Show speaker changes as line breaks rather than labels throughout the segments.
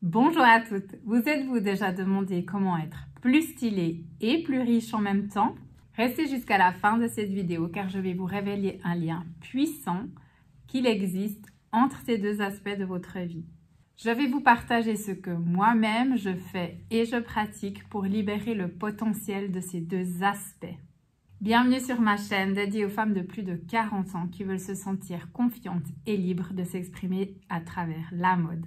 Bonjour à toutes, vous êtes-vous déjà demandé comment être plus stylé et plus riche en même temps? Restez jusqu'à la fin de cette vidéo car je vais vous révéler un lien puissant qu'il existe entre ces deux aspects de votre vie. Je vais vous partager ce que moi-même je fais et je pratique pour libérer le potentiel de ces deux aspects. Bienvenue sur ma chaîne dédiée aux femmes de plus de 40 ans qui veulent se sentir confiantes et libres de s'exprimer à travers la mode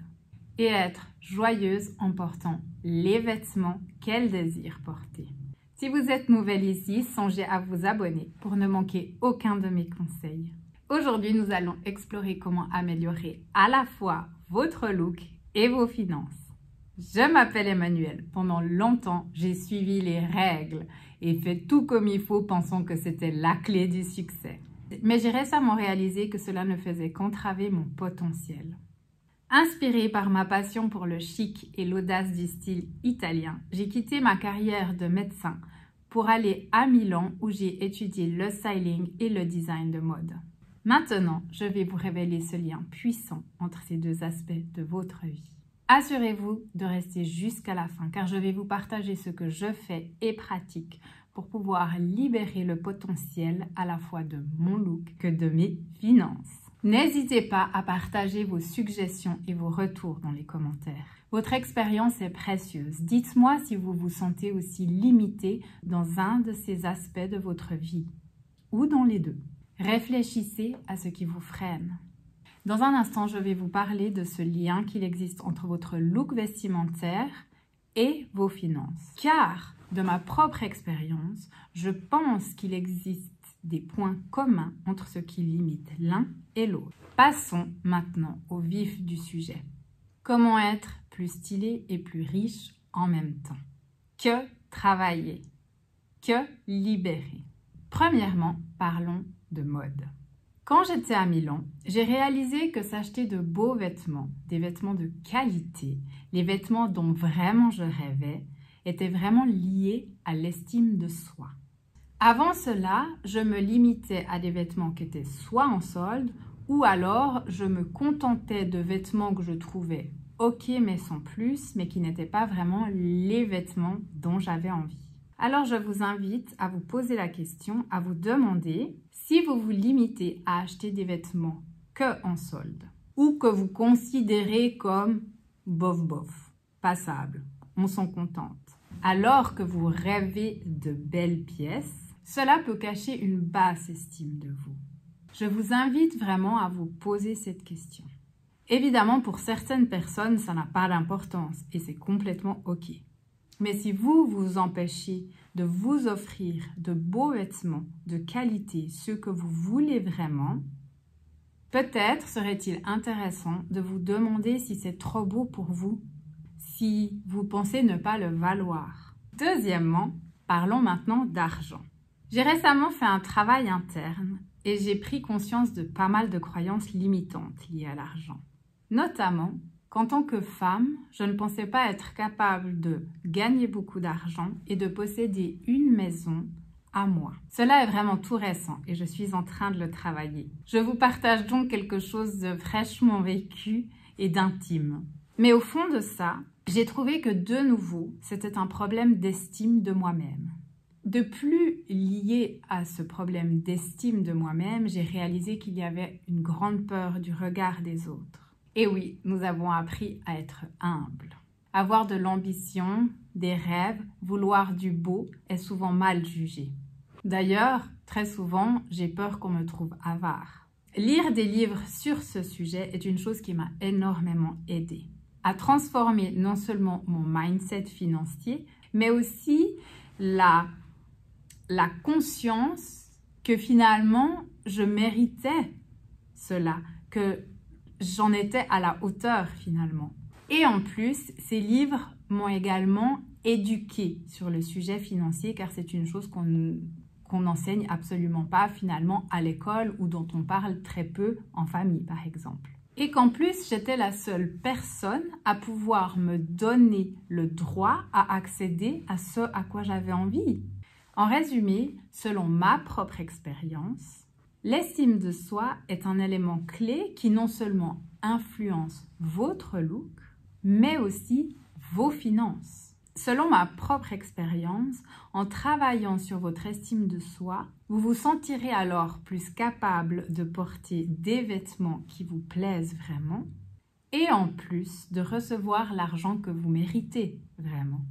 et être joyeuses en portant les vêtements qu'elles désirent porter. Si vous êtes nouvelle ici, songez à vous abonner pour ne manquer aucun de mes conseils. Aujourd'hui, nous allons explorer comment améliorer à la fois votre look et vos finances. Je m'appelle Emmanuelle. Pendant longtemps, j'ai suivi les règles et fait tout comme il faut, pensant que c'était la clé du succès. Mais j'ai récemment réalisé que cela ne faisait qu'entraver mon potentiel. Inspirée par ma passion pour le chic et l'audace du style italien, j'ai quitté ma carrière de médecin pour aller à Milan où j'ai étudié le styling et le design de mode. Maintenant, je vais vous révéler ce lien puissant entre ces deux aspects de votre vie. Assurez-vous de rester jusqu'à la fin car je vais vous partager ce que je fais et pratique pour pouvoir libérer le potentiel à la fois de mon look que de mes finances. N'hésitez pas à partager vos suggestions et vos retours dans les commentaires. Votre expérience est précieuse. Dites-moi si vous vous sentez aussi limité dans un de ces aspects de votre vie ou dans les deux. Réfléchissez à ce qui vous freine. Dans un instant, je vais vous parler de ce lien qu'il existe entre votre look vestimentaire et vos finances. Car, de ma propre expérience, je pense qu'il existe des points communs entre ce qui limite l'un et l'autre. Passons maintenant au vif du sujet. Comment être plus stylé et plus riche en même temps? Que travailler? Que libérer? Premièrement, parlons de mode. Quand j'étais à Milan, j'ai réalisé que s'acheter de beaux vêtements, des vêtements de qualité, les vêtements dont vraiment je rêvais, était vraiment lié à l'estime de soi. Avant cela, je me limitais à des vêtements qui étaient soit en solde ou alors je me contentais de vêtements que je trouvais ok mais sans plus, mais qui n'étaient pas vraiment les vêtements dont j'avais envie. Alors je vous invite à vous poser la question, à vous demander si vous vous limitez à acheter des vêtements que en solde ou que vous considérez comme bof, passable, on s'en contente. Alors que vous rêvez de belles pièces, cela peut cacher une basse estime de vous. Je vous invite vraiment à vous poser cette question. Évidemment, pour certaines personnes, ça n'a pas d'importance et c'est complètement ok. Mais si vous vous empêchez de vous offrir de beaux vêtements de qualité, ceux que vous voulez vraiment, peut-être serait-il intéressant de vous demander si c'est trop beau pour vous, si vous pensez ne pas le valoir. Deuxièmement, parlons maintenant d'argent. J'ai récemment fait un travail interne et j'ai pris conscience de pas mal de croyances limitantes liées à l'argent. Notamment qu'en tant que femme, je ne pensais pas être capable de gagner beaucoup d'argent et de posséder une maison à moi. Cela est vraiment tout récent et je suis en train de le travailler. Je vous partage donc quelque chose de fraîchement vécu et d'intime. Mais au fond de ça, j'ai trouvé que de nouveau, c'était un problème d'estime de moi-même. De plus lié à ce problème d'estime de moi-même, j'ai réalisé qu'il y avait une grande peur du regard des autres. Et oui, nous avons appris à être humbles. Avoir de l'ambition, des rêves, vouloir du beau est souvent mal jugé. D'ailleurs, très souvent, j'ai peur qu'on me trouve avare. Lire des livres sur ce sujet est une chose qui m'a énormément aidée à transformer non seulement mon mindset financier, mais aussi la conscience que finalement, je méritais cela, que j'en étais à la hauteur finalement. Et en plus, ces livres m'ont également éduquée sur le sujet financier car c'est une chose qu'on n'enseigne absolument pas finalement à l'école ou dont on parle très peu en famille par exemple. Et qu'en plus, j'étais la seule personne à pouvoir me donner le droit à accéder à ce à quoi j'avais envie. En résumé, selon ma propre expérience, l'estime de soi est un élément clé qui non seulement influence votre look, mais aussi vos finances. Selon ma propre expérience, en travaillant sur votre estime de soi, vous vous sentirez alors plus capable de porter des vêtements qui vous plaisent vraiment et en plus de recevoir l'argent que vous méritez vraiment.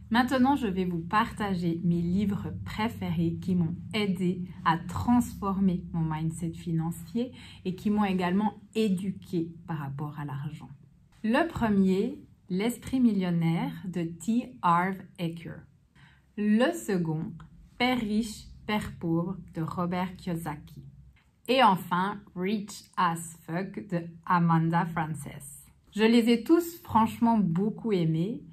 Maintenant, je vais vous partager mes livres préférés qui m'ont aidé à transformer mon mindset financier et qui m'ont également éduqué par rapport à l'argent. Le premier, L'Esprit millionnaire de T. Harv Eker. Le second, Père riche, Père pauvre de Robert Kiyosaki. Et enfin, Rich as Fuck de Amanda Frances. Je les ai tous franchement beaucoup aimés,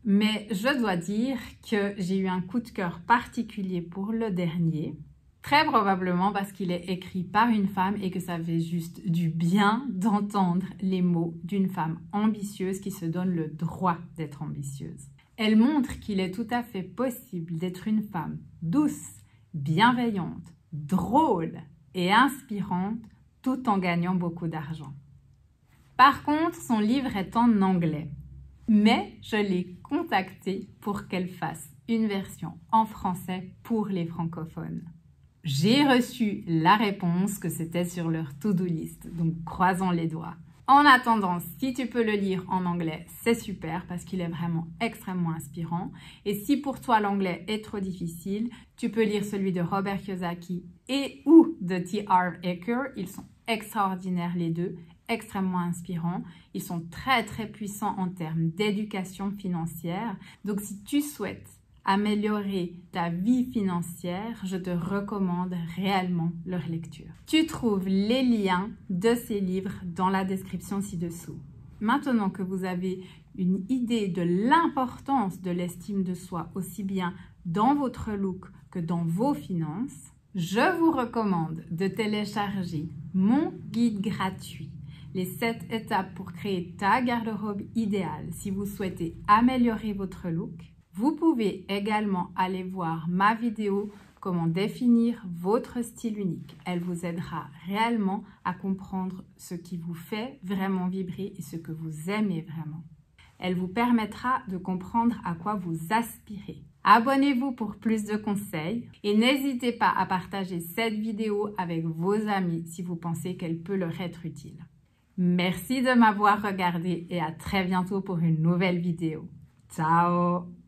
mais je dois dire que j'ai eu un coup de cœur particulier pour le dernier. Très probablement parce qu'il est écrit par une femme et que ça fait juste du bien d'entendre les mots d'une femme ambitieuse qui se donne le droit d'être ambitieuse. Elle montre qu'il est tout à fait possible d'être une femme douce, bienveillante, drôle et inspirante tout en gagnant beaucoup d'argent. Par contre, son livre est en anglais, mais je l'ai contactée pour qu'elle fasse une version en français pour les francophones. J'ai reçu la réponse que c'était sur leur to-do list, donc croisons les doigts. En attendant, si tu peux le lire en anglais, c'est super parce qu'il est vraiment extrêmement inspirant. Et si pour toi l'anglais est trop difficile, tu peux lire celui de Robert Kiyosaki et ou de T. Harv Eker. Ils sont extraordinaires les deux, extrêmement inspirants. Ils sont très très puissants en termes d'éducation financière. Donc si tu souhaites améliorer ta vie financière, je te recommande réellement leur lecture. Tu trouves les liens de ces livres dans la description ci-dessous. Maintenant que vous avez une idée de l'importance de l'estime de soi, aussi bien dans votre look que dans vos finances, je vous recommande de télécharger mon guide gratuit, les 7 étapes pour créer ta garde-robe idéale si vous souhaitez améliorer votre look. Vous pouvez également aller voir ma vidéo « Comment définir votre style unique ». Elle vous aidera réellement à comprendre ce qui vous fait vraiment vibrer et ce que vous aimez vraiment. Elle vous permettra de comprendre à quoi vous aspirez. Abonnez-vous pour plus de conseils et n'hésitez pas à partager cette vidéo avec vos amis si vous pensez qu'elle peut leur être utile. Merci de m'avoir regardé et à très bientôt pour une nouvelle vidéo. Ciao!